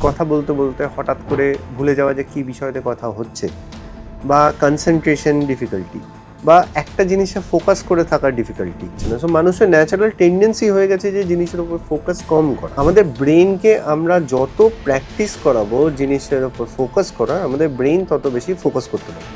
কথা বলতে বলতে হঠাৎ করে ভুলে যাওয়া যে কী বিষয়তে কথা হচ্ছে, বা কনসেন্ট্রেশন ডিফিকাল্টি, বা একটা জিনিসে ফোকাস করে থাকার ডিফিকাল্টি। সো মানুষের ন্যাচারাল টেন্ডেন্সি হয়ে গেছে যে জিনিসের উপর ফোকাস কম করা। আমাদের ব্রেনকে আমরা যত প্র্যাকটিস করাবো জিনিসের উপর ফোকাস করা, আমাদের ব্রেন তত বেশি ফোকাস করতে পারবে।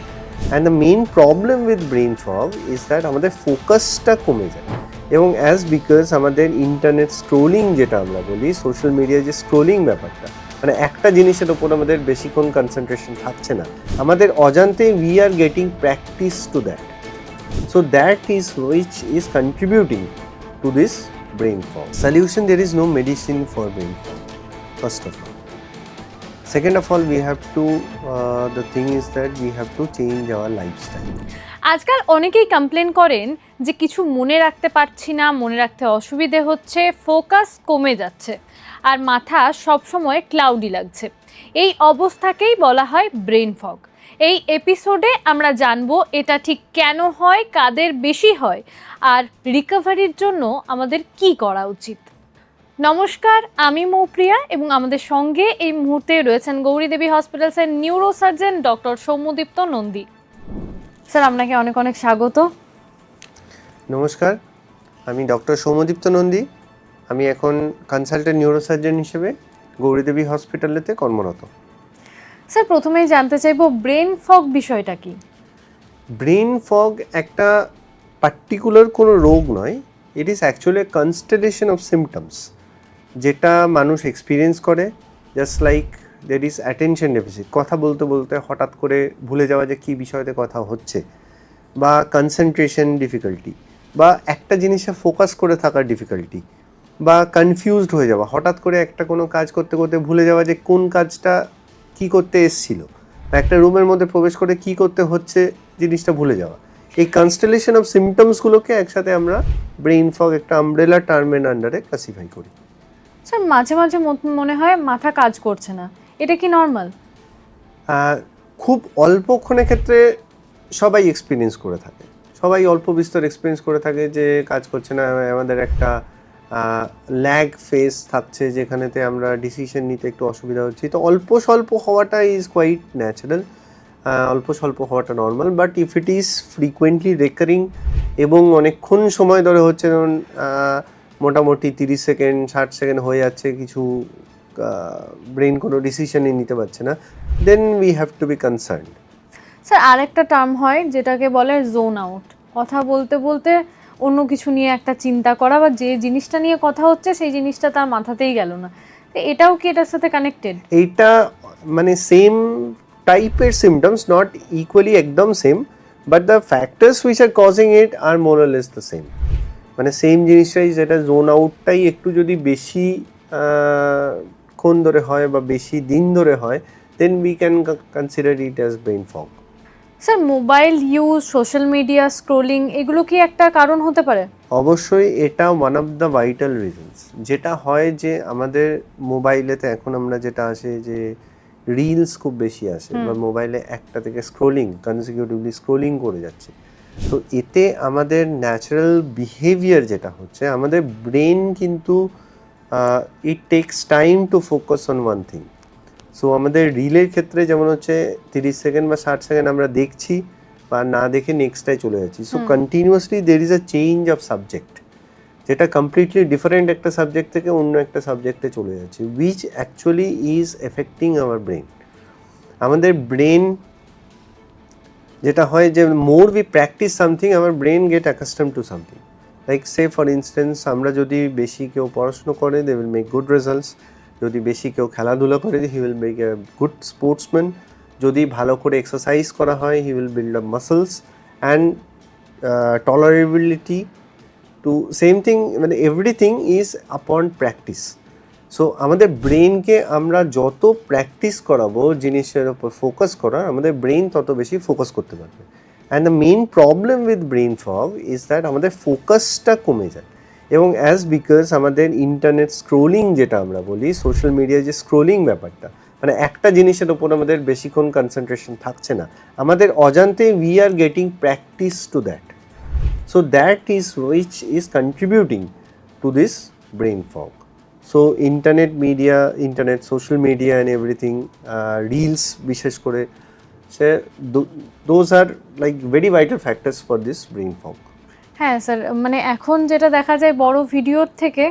And the main problem with brain fog is that আমাদের ফোকাসটা কমে যায়। এবং বিকজ আমাদের ইন্টারনেট স্ক্রোলিং যেটা আমরা বলি, সোশ্যাল মিডিয়ায় যে স্ক্রোলিং ব্যাপারটা, মানে একটা জিনিসের ওপর আমাদের বেশিক্ষণ কনসেন্ট্রেশন থাকছে না, আমাদের অজান্তে we are getting practice to that. So that is which is contributing to this brain fog. Solution: there is no medicine for brain fog, first of all. Second of all, we have to the thing is that we have to change our lifestyle. আজকাল অনেকেই complain করেন যে কিছু মনে রাখতে পারছি না, মনে রাখতে অসুবিধে হচ্ছে, ফোকাস কমে যাচ্ছে আর মাথা সবসময় ক্লাউডি লাগছে। এই অবস্থাকেই বলা হয় ব্রেন ফগ। এই এপিসোডে আমরা জানবো এটা ঠিক কেন হয়, কাদের বেশি হয়, আর রিকভারির জন্য আমাদের কি করা উচিত। নমস্কার, আমি মৌপ্রিয়া এবং আমাদের সঙ্গে এই মুহূর্তে রয়েছেন Gouri Devi হসপিটালসের neurosurgeon doctor সৌম্যদীপ্ত Nandi. Sir, আপনাকে অনেক অনেক স্বাগত। নমস্কার, আমি ডক্টর সৌম্যদীপ্ত নন্দী। আমি এখন কনসালটেন্ট নিউরোসার্জন হিসেবে গৌরীদেবী হসপিটালেতে কর্মরত। স্যার, প্রথমেই জানতে চাইবো ব্রেন ফগ বিষয়টা কি? ব্রেন ফগ একটা পার্টিকুলার কোনো রোগ নয়, it is actually constellation of symptoms যেটা মানুষ এক্সপিরিয়েন্স করে। Just like there is attention deficit, কথা বলতে বলতে হঠাৎ করে ভুলে যাওয়া যে কী বিষয়তে কথা হচ্ছে, বা কনসেন্ট্রেশন ডিফিকাল্টি, বা একটা জিনিসে ফোকাস করে থাকার ডিফিকাল্টি, বা কনফিউজড হয়ে যাওয়া, হঠাৎ করে একটা কোনো কাজ করতে করতে ভুলে যাওয়া যে কোন কাজটা কী করতে এসছিল, বা একটা রুমের মধ্যে প্রবেশ করে কী করতে হচ্ছে জিনিসটা ভুলে যাওয়া। এই কনস্টেলেশন অফ সিমটমসগুলোকে একসাথে আমরা ব্রেন ফগ একটা আমব্রেলা টার্মের আন্ডারে ক্লাসিফাই করি। স্যার, মাঝে মাঝে মনে হয় মাথা কাজ করছে না, এটা কি নর্মাল? খুব অল্পক্ষণের ক্ষেত্রে সবাই এক্সপিরিয়েন্স করে থাকে, সবাই অল্প বিস্তর এক্সপিরিয়েন্স করে থাকে যে কাজ করছে না। আমাদের একটা ল্যাগ ফেস থাকছে যেখানেতে আমরা ডিসিশন নিতে একটু অসুবিধা হচ্ছে। তো অল্প স্বল্প হওয়াটা ইজ কোয়াইট ন্যাচারাল, অল্প স্বল্প হওয়াটা normal. But if it is frequently recurring এবং অনেকক্ষণ সময় ধরে হচ্ছে, যেমন মোটামুটি 30 সেকেন্ড 60 সেকেন্ড হয়ে যাচ্ছে, কিছু ব্রেন কোনো ডিসিশনই নিতে পারছে না, then we have to be concerned. Sir, আরেকটা টার্ম হয় যেটাকে বলে জোন আউট, কথা বলতে বলতে অন্য কিছু নিয়ে একটা চিন্তা করা, বা যে জিনিসটা নিয়ে কথা হচ্ছে সেই জিনিসটা তার মাথাতেই গেল না। তো এটাও কি এটার সাথে কানেক্টেড? এইটা মানে সেম টাইপের সিমটমস, নট ইকুয়ালি একদম same, but the factors which are causing it are more or less the same. মানে সেম জিনিসটাই, যেটা জোন আউটটাই একটু যদি বেশি ক্ষণ ধরে হয় বা বেশি দিন ধরে হয়, then we can consider it as brain fog. Sir, mobile use, social media scrolling, এগুলো কি একটা কারণ হতে পারে? অবশ্যই এটা one of the vital reasons. যেটা হয় যে আমাদের মোবাইলেতে এখন আমরা যেটা আসে যে রিলস খুব বেশি আসে, বা মোবাইলে একটা থেকে স্ক্রোলিং কনসিকিউটিভলি স্ক্রোলিং করে যাচ্ছে। তো এতে আমাদের ন্যাচারাল বিহেভিয়ার যেটা হচ্ছে, আমাদের ব্রেন কিন্তু ইট tax time to focus on one thing. So আমাদের রিলের ক্ষেত্রে যেমন হচ্ছে 30 সেকেন্ড বা 60 সেকেন্ড আমরা দেখছি, বা না দেখে নেক্সটটাই চলে যাচ্ছি। So continuously there is a change of subject, যেটা কমপ্লিটলি ডিফারেন্ট একটা সাবজেক্ট থেকে অন্য একটা সাবজেক্টে চলে যাচ্ছে, which actually is affecting our brain. আমাদের ব্রেন যেটা হয় যে মোর উই প্র্যাকটিস সামথিং, আমার brain get accustom to something. Like say for instance, আমরা যদি বেশি কেউ পড়াশুনো করে, they will make good results. যদি বেশি কেউ খেলাধুলা করে, he will make a good sportsman. যদি ভালো করে এক্সারসাইজ করা হয়, he will build up muscles and tolerability to same thing. মানে everything is upon practice. So আমাদের ব্রেনকে আমরা যত প্র্যাকটিস করাবো জিনিসের ওপর ফোকাস করা, আমাদের ব্রেন তত বেশি ফোকাস করতে পারবে। And the main problem with brain fog is that আমাদের ফোকাসটা কমে যায়। এবং বিকজ আমাদের ইন্টারনেট স্ক্রোলিং যেটা আমরা বলি, সোশ্যাল মিডিয়ায় যে স্ক্রোলিং ব্যাপারটা, মানে একটা জিনিসের ওপর আমাদের বেশিক্ষণ কনসেন্ট্রেশন থাকছে না, আমাদের অজান্তে we are getting practice to that. So that is which is contributing to this brain fog. So internet social media and everything, reels বিশেষ করে, say those are like very vital factors for this brain fog. হ্যাঁ sir, মানে এখন যেটা দেখা যায় বড় ভিডিওর থেকে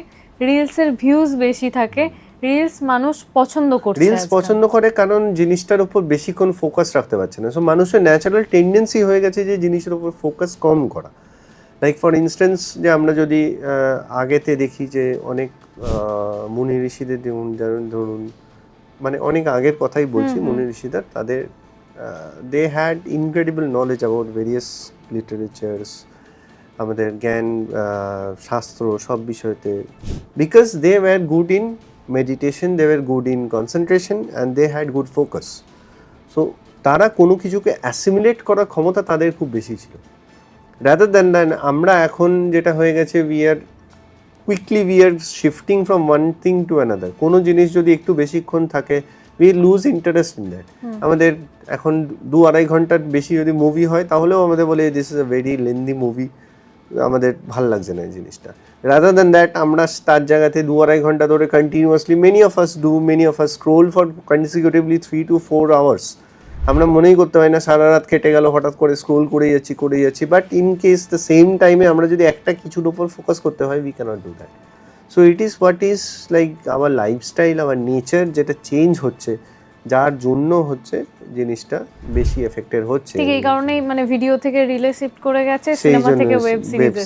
রিলসের ভিউজ বেশি থাকে, রিলস মানুষ পছন্দ করছে। রিলস পছন্দ করে কারণ জিনিসটার উপর বেশিক্ষণ ফোকাস রাখতে পারছে না। সো মানুষের ন্যাচারাল টেন্ডেন্সি হয়ে গেছে যে জিনিসের উপর ফোকাস কম করা। লাইক ফর ইনস্ট্যান্স, যে আমরা যদি আগেতে দেখি যে অনেক মুনি ঋষিদের ধরুন, মানে অনেক আগের কথাই বলছি, মুনি ঋষিদের, তাদের they had incredible knowledge about various literatures, আমাদের জ্ঞান, শাস্ত্র, সব বিষয়তে, because they were good in meditation, they were good in concentration and they had good focus. So তারা কোনো কিছুকে অ্যাসিমিলেট করার ক্ষমতা তাদের খুব বেশি ছিল, রাদার দ্যান আমরা এখন যেটা হয়ে গেছে, we are shifting from one thing to another. কোনো জিনিস যদি একটু বেশিক্ষণ থাকে, we loose interest in that. আমাদের এখন 2-2.5 ঘন্টার বেশি যদি মুভি হয়, তাহলেও আমাদের বলে this is a very lengthy movie, আমাদের ভাল লাগছে না এই জিনিসটা। রাদার দ্যান দ্যাট আমরা তার জায়গাতে 2-2.5 ঘন্টা ধরে continuously, many of us scroll for consecutively 3 to 4 hours। আমরা মনেই করতে হয় না, সারা রাত কেটে গেল, হঠাৎ করে স্ক্রোল করে যাচ্ছি, but in case the same টাইমে আমরা যদি একটা কিছুর উপর ফোকাস করতে হয়, we can't do that. So it is what is like our lifestyle, our nature, যেটা চেঞ্জ হচ্ছে, যার জন্য হচ্ছে জিনিসটা বেশি এফেক্টেড হচ্ছে। ঠিক এই কারণেই মানে ভিডিও থেকে রিলে শিফট করে গেছে, সিনেমা থেকে ওয়েব সিরিজে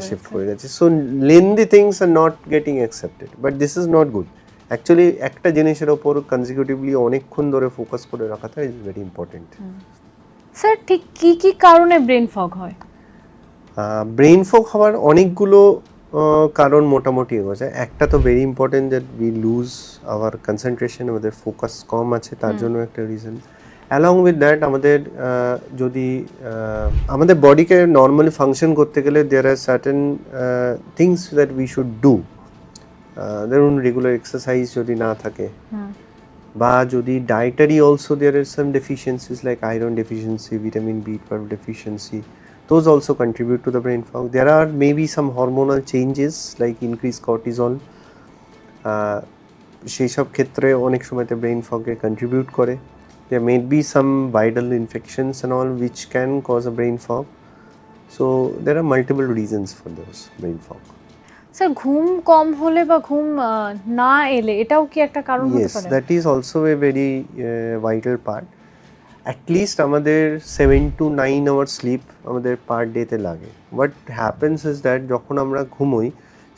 শিফট করে গেছে। So lengthy things are not getting accepted, but this is not good. Actually একটা জিনিসের ওপর কনজিকিউটিভলি অনেকক্ষণ ধরে ফোকাস করে রাখাটা ইজ ভেরি ইম্পর্টেন্ট। স্যার, ঠিক কি কি কারণে ব্রেন ফগ হয়? ব্রেন ফগ হওয়ার অনেকগুলো কারণ মোটামুটি এগোছে। একটা তো very important, that we lose our concentration, আমাদের ফোকাস কম আছে, তার জন্য একটা রিজন। অ্যালং উইথ দ্যাট, আমাদের যদি আমাদের বডিকে নর্মালি ফাংশন করতে গেলে, there are certain things that we should do. ধরুন রেগুলার এক্সারসাইজ যদি না থাকে, বা যদি dietary also there are some deficiencies like iron deficiency, vitamin B12 deficiency, those also contribute to the brain fog. There are maybe some hormonal changes like increased cortisol, সেই সব ক্ষেত্রে অনেক সময়তে ব্রেন ফগে কন্ট্রিবিউট করে। There may be some viral infections and all which can cause a brain fog. So there are multiple reasons for this brain fog. Sir, ঘুম কম হলে বা ঘুম না এলে এটাও কি একটা কারণ হতে পারে? Yes, that is also a very vital part. At least আমাদের 7 to 9 hours sleep আমাদের পার ডেতে লাগে। What happens is that যখন আমরা ঘুমোই,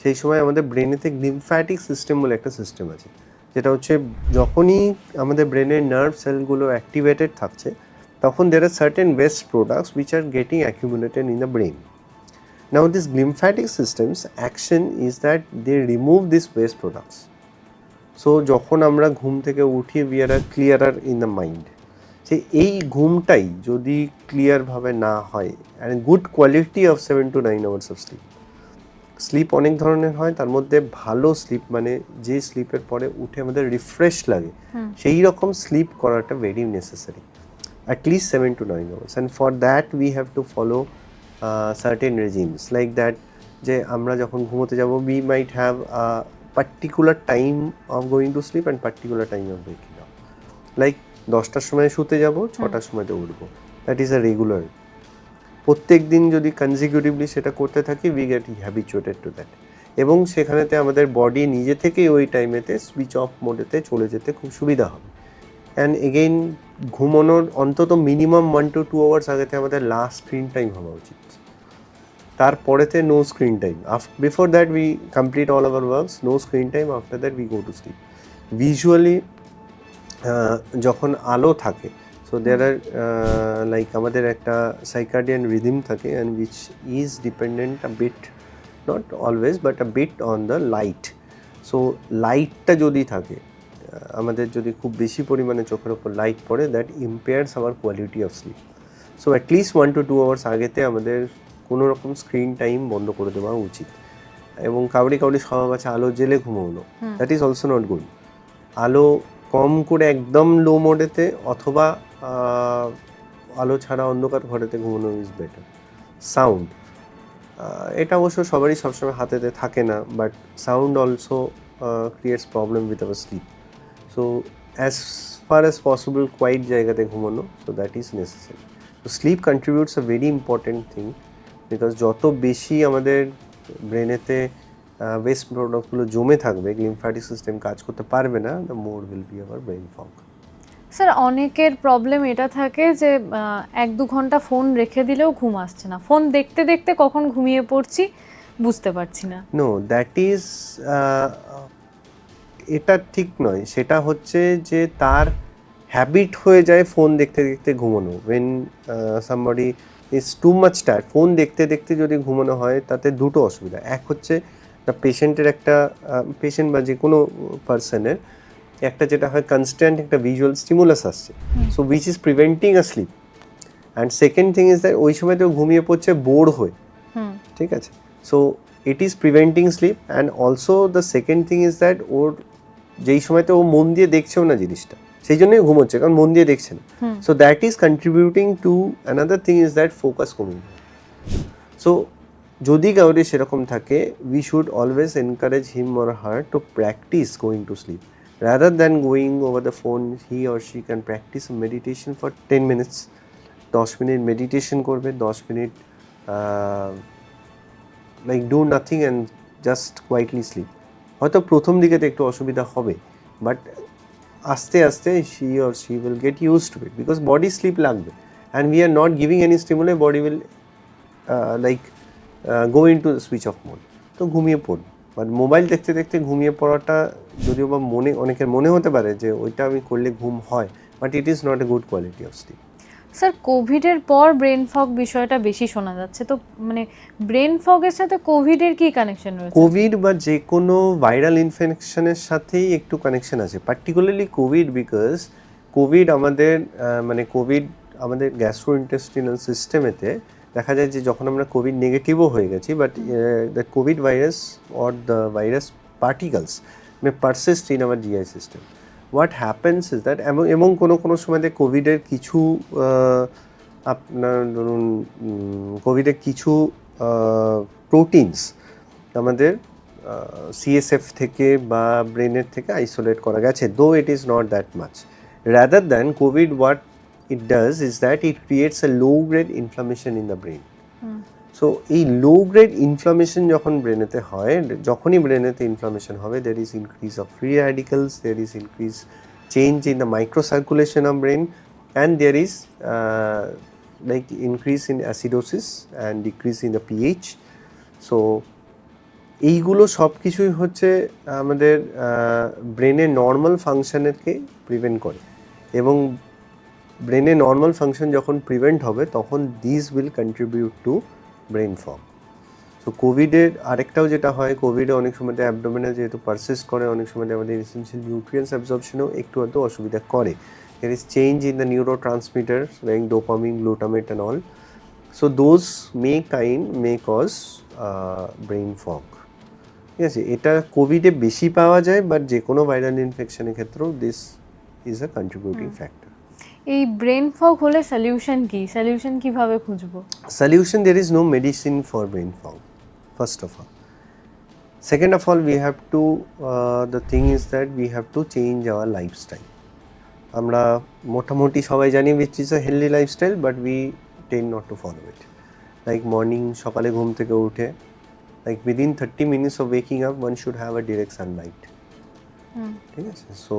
সেই সময় আমাদের ব্রেনেতে লিম্ফ্যাটিক সিস্টেম বলে একটা সিস্টেম আছে, যেটা হচ্ছে যখনই আমাদের ব্রেনের নার্ভ সেলগুলো অ্যাক্টিভেটেড থাকছে, তখন there are certain waste products which are getting accumulated in the brain. Now this lymphatic system's action is that they remove these waste products. So যখন আমরা ঘুম থেকে উঠি, we are clearer in the mind. যে এই ঘুমটাই যদি ক্লিয়ারভাবে না হয়, and good quality of 7 to 9 hours of sleep অনেক ধরনের হয়, তার মধ্যে ভালো স্লিপ মানে যে স্লিপের পরে উঠে আমাদের রিফ্রেশ লাগে, সেই রকম স্লিপ করাটা very necessary, at least 7 to 9 hours, and for that we have to follow certain regimes like that. যে আমরা যখন ঘুমোতে যাব, we might have a particular time of going to sleep and particular time of waking up. Like 10টার সময় শুতে যাব, 6টার সময়তে উঠবো, দ্যাট ইজ আ রেগুলার। প্রত্যেক দিন যদি কনজিকিউটিভলি সেটা করতে থাকি, we get habituated to that, এবং সেখানেতে আমাদের বডি নিজে থেকেই ওই টাইমেতে সুইচ অফ মোডেতে চলে যেতে খুব সুবিধা হবে। অ্যান্ড এগেইন, ঘুমানোর অন্তত মিনিমাম 1 to 2 hours আগেতে আমাদের লাস্ট স্ক্রিন টাইম হওয়া উচিত, তারপরেতে no screen time. Before that we complete all our works, no screen time, after that we go to sleep. Visually যখন আলো থাকে, সো দেয়ার আর লাইক আমাদের একটা সাইকার্ডিয়ান রিদিম থাকে, and which is dependent a bit, not always but a bit on the light. So লাইটটা যদি থাকে, আমাদের যদি খুব বেশি পরিমাণে চোখের ওপর লাইট পড়ে, that impairs our quality of sleep. So at least 1 to 2 hours আগেতে আমাদের কোনো রকম স্ক্রিন টাইম বন্ধ করে দেওয়া উচিত। এবং কাউরি স্বভাব আছে আলো জেলে ঘুমোনো, that is also not good. আলো কম করে একদম লো মোডেতে, অথবা আলো ছাড়া অন্ধকার ঘরেতে ঘুমানো ইজ বেটার। সাউন্ড, এটা অবশ্য সবারই সবসময় হাতেতে থাকে না, but sound also creates problem with our sleep. So as far as possible quiet জায়গাতে ঘুমানো, so that is necessary. So sleep contributes a very important thing because যত বেশি আমাদের ব্রেনেতে ওয়েস্ট প্রোডাক্টগুলো জমে থাকবে, লিম্ফ্যাটিক সিস্টেম কাজ করতে পারবে না, the more will be our brain fog. Sir অনেকের প্রবলেম এটা থাকে যে 1-2 ঘন্টা ফোন রেখে দিলেও ঘুম আসছে না, ফোন দেখতে দেখতে কখন ঘুমিয়ে পড়ছি বুঝতে পারছি না। নো দ্যাট ইজ এটা ঠিক নয়, সেটা হচ্ছে যে তার হ্যাবিট হয়ে যায় ফোন দেখতে দেখতে ঘুমানো। When somebody is too much tired, phone দেখতে দেখতে যদি ঘুমানো হয় তাতে দুটো অসুবিধা। এক হচ্ছে পেশেন্টের একটা পেশেন্ট বা যে কোনো পার্সনের একটা যেটা হয় কনস্ট্যান্ট একটা ভিজুয়াল স্টিমুলাস আসছে, so which is preventing a sleep. And second thing is that ওই সময় তো ঘুমিয়ে পড়ছে বোর হয়ে, ঠিক আছে, so it is preventing sleep. And also the second thing is that ওর যেই সময়তে ও মন দিয়ে দেখছেও না জিনিসটা, সেই জন্যই ঘুমোচ্ছে, কারণ মন দিয়ে দেখছে না। So that is contributing to another thing is that focus coming. So যদি কাউরি সেরকম থাকে, we should always encourage him or her to practice going to sleep rather than going over the phone. He or she can practice meditation for 10 minutes. 10 minute meditation করবে, 10 minute like do nothing and just quietly sleep. হয়তো প্রথম দিকে তো একটু অসুবিধা হবে, but আস্তে আস্তে she or she will get used to it because body sleep লাগবে, and we are not giving any stimuli, body will go into the switch off mode. তো ঘুমিয়ে পড়বে। বাট মোবাইল দেখতে দেখতে ঘুমিয়ে পড়াটা যদিও বা অনেকের মনে হতে পারে যে ওইটা আমি করলে ঘুম হয়, but it is not a good quality of sleep. Sir কোভিডের পর ব্রেন ফগ বিষয়টা বেশি শোনা যাচ্ছে, তো মানে ব্রেন ফগের সাথে কোভিডের কি কানেকশন রয়েছে? কোভিড বা যে কোনো ভাইরাল ইনফেকশনের সাথেই একটু কানেকশন আছে, পার্টিকুলারলি কোভিড, বিকজ কোভিড আমাদের গ্যাস্ট্রোইন্টেস্টিনাল সিস্টেমেতে দেখা যায় যে যখন আমরা কোভিড নেগেটিভও হয়ে গেছি, but the Covid virus or the virus particles May persist in our GI system. What happens is that, এবং কোনো সময়তে কোভিডের কিছু আপনার ধরুন কোভিডের কিছু প্রোটিনস আমাদের সিএসএফ থেকে বা ব্রেনের থেকে আইসোলেট করা গেছে, দো ইট is not that much. Rather than Covid what it does is that it creates a low grade inflammation in the brain. So এই low grade inflammation যখন ব্রেনেতে হয়, যখনই ব্রেনেতে ইনফ্লামেশন হবে, there is increase of free radicals, there is increase change in the microcirculation of brain, and there is like increase in acidosis and decrease in the pH. So এইগুলো সব কিছুই হচ্ছে আমাদের ব্রেনের নর্মাল ফাংশনকে প্রিভেন্ট করে, এবং ব্রেনে নর্মাল ফাংশন যখন প্রিভেন্ট হবে তখন this will contribute to brain fog. So কোভিডের আরেকটাও যেটা হয়, কোভিডে অনেক সময় অ্যাবডোমেনে যেহেতু পারসিস্ট করে, অনেক সময় আমাদের এসেনশিয়াল নিউট্রিয়েন্টস অ্যাবজর্পশনেও একটু হয়তো অসুবিধা করে। There is change in the neurotransmitter like dopamine, glutamate and all. So those may cause brain fog. ঠিক আছে, এটা কোভিডে বেশি পাওয়া যায়, বাট যে কোনো ভাইরাল ইনফেকশনের ক্ষেত্রেও this is a contributing factor. এই ব্রেন ফগ হলে সলিউশন কি, সলিউশন কিভাবে খুঁজবো? Solution, there is no medicine for brain fog, first of all. Second of all, we have to the thing is that we have to change our lifestyle. আমরা মোটামুটি সবাই জানি which is a healthy lifestyle, but we tend not to follow it. Like morning, সকালে ঘুম থেকে উঠে, like within 30 minutes of waking up, one should have a direct sunlight. ঠিক আছে, সো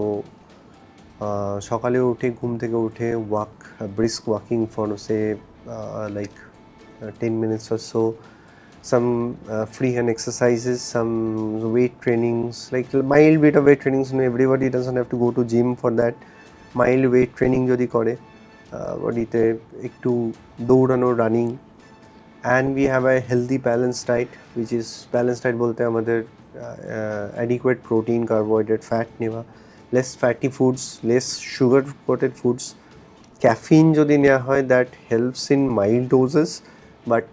সকালে উঠে ঘুম থেকে উঠে brisk walking for say like 10 minutes or so, some free hand exercises, some weight trainings, like mild bit of weight trainings. Everybody doesn't have to go to gym for that. Mild weight training যদি করে, বডিতে একটু দৌড়ানো, running, and we have a healthy balanced diet, which is balanced diet বলতে আমাদের adequate protein, carbohydrate, fat নেওয়া, less fatty foods, less sugar coated foods. Caffeine যদি নেওয়া হয়, that helps in mild doses, but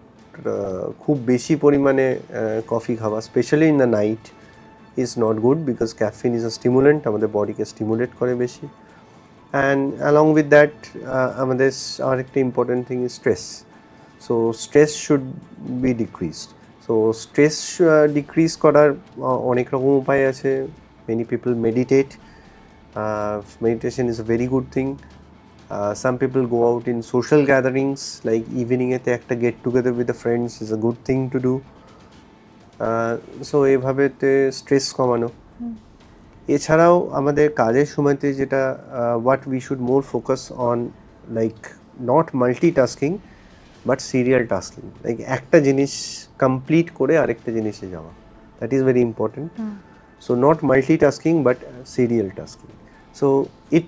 খুব বেশি পরিমাণে কফি খাওয়া, specially in the night, is not good, because caffeine is a stimulant, আমাদের বডিকে stimulate করে বেশি। অ্যান্ড অ্যালং উইথ দ্যাট আমাদের আরেকটা important thing is stress. So stress should be decreased. So stress decrease করার অনেক রকম উপায় আছে। many people meditate. Meditation is a very good thing. Some people go out in social gatherings, like evening এতে একটা get together with the friends is a good thing to do. So এইভাবেতে stress কমানো। এছাড়াও আমাদের কাজের সময়তে যেটা what we should more focus on, like not multitasking but serial tasking, like একটা জিনিস কমপ্লিট করে আরেকটা জিনিসে যাওয়া, that is very important. So not multitasking but serial tasking. So it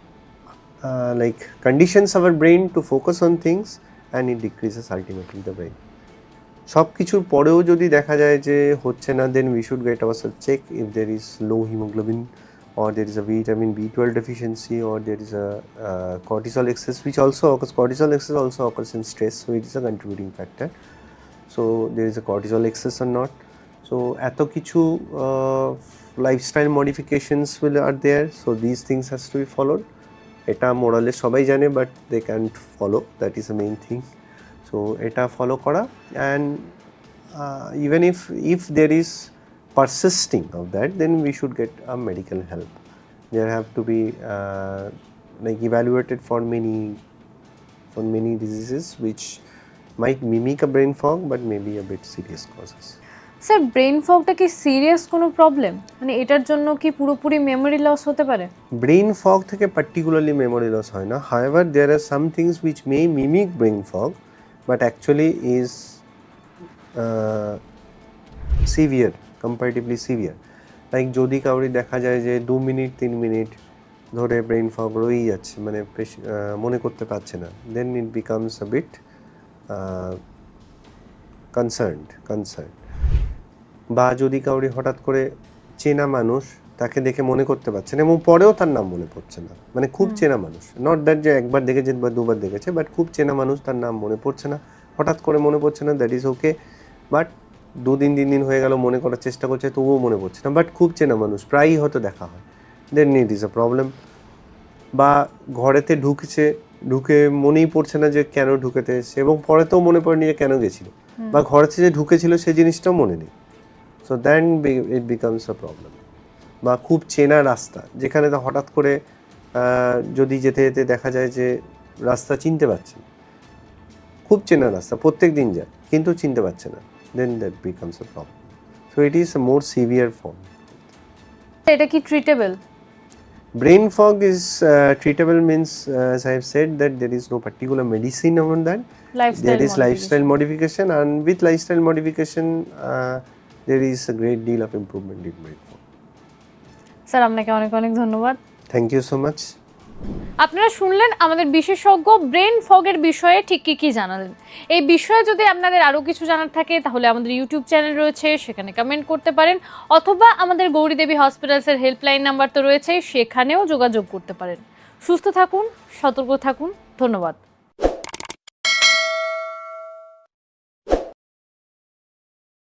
like conditions our brain to focus on things and it decreases ultimately the brain. সব কিছুর পরেও যদি দেখা যায় যে হচ্ছে না, then we should get ourselves check if there is low hemoglobin or there is a vitamin B12 deficiency or there is a cortisol excess, which also occurs. Cortisol excess also occurs in stress, so it is a contributing factor. So there is a cortisol excess or not. So এত কিছু lifestyle modifications are there, so these things has to be followed. এটা মোরালে সবাই জানে, but they can't follow, that is the main thing. So এটা follow করা, and even if there is persisting of that, then we should get a medical help. There have to be like evaluated for many diseases which might mimic a brain fog but may be a bit serious causes. Sir, brain ফগটা কি serious কোনো problem? মানে এটার জন্য কি পুরোপুরি memory loss হতে পারে? ব্রেন ফগ থেকে পার্টিকুলারলি মেমোরি লস হয় না, however there are some things which may mimic brain fog but actually is severe, comparatively severe. Like যদি কাউরি দেখা যায় যে 2 মিনিট 3 মিনিট ধরে ব্রেন ফগ রয়েই যাচ্ছে, মানে মনে করতে পারছে না, then it becomes a bit concern. বা যদি কাউরি হঠাৎ করে চেনা মানুষ তাকে দেখে মনে করতে পারছে না এবং পরেও তার নাম মনে পড়ছে না, মানে খুব চেনা মানুষ, নট দ্যাট যে একবার দেখেছে বা দুবার দেখেছে, বাট খুব চেনা মানুষ, তার নাম মনে পড়ছে না, হঠাৎ করে মনে পড়ছে না, দ্যাট ইজ ওকে। বাট 2 দিন 3 দিন হয়ে গেল, মনে করার চেষ্টা করছে, তবুও মনে পড়ছে না, বাট খুব চেনা মানুষ, প্রায়ই হয়তো দেখা হয়, দেন ইট ইজ আ প্রবলেম। বা ঘরেতে ঢুকে মনেই পড়ছে না যে কেন ঢুকেতে এসেছে, এবং পরেতেও মনে পড়েনি যে কেন গেছিল, বা ঘরেতে যে ঢুকেছিল সেই জিনিসটাও মনে নেই, so then it becomes a problem. বা খুব চেনা রাস্তা, যেখানে তো হঠাৎ করে যদি যেতে যেতে দেখা যায় যে রাস্তা চিনতে পারছে না, খুব চেনা রাস্তা, প্রত্যেক দিন যায় কিন্তু চিনতে পারছে না, then that becomes a problem. So it is a more severe form. এটা কি treatable? Brain fog is treatable, means as I have said that there is no particular medicine on that. There is lifestyle modification, and with lifestyle modification there is a great deal of improvement in brain fog. Sir, আপনাকে অনেক অনেক ধন্যবাদ। Thank you so much. আপনারা শুনলেন আমাদের বিশেষজ্ঞ brain ফগের বিষয়ে ঠিক কী জানালেন। এই বিষয়ে যদি আপনাদের আরও কিছু জানার থাকে তাহলে আমাদের ইউটিউব চ্যানেল রয়েছে, সেখানে কমেন্ট করতে পারেন, অথবা আমাদের গৌরী দেবী হসপিটালসের হেল্পলাইন নাম্বার তো রয়েছে, সেখানেও যোগাযোগ করতে পারেন। সুস্থ থাকুন, সতর্ক থাকুন, ধন্যবাদ।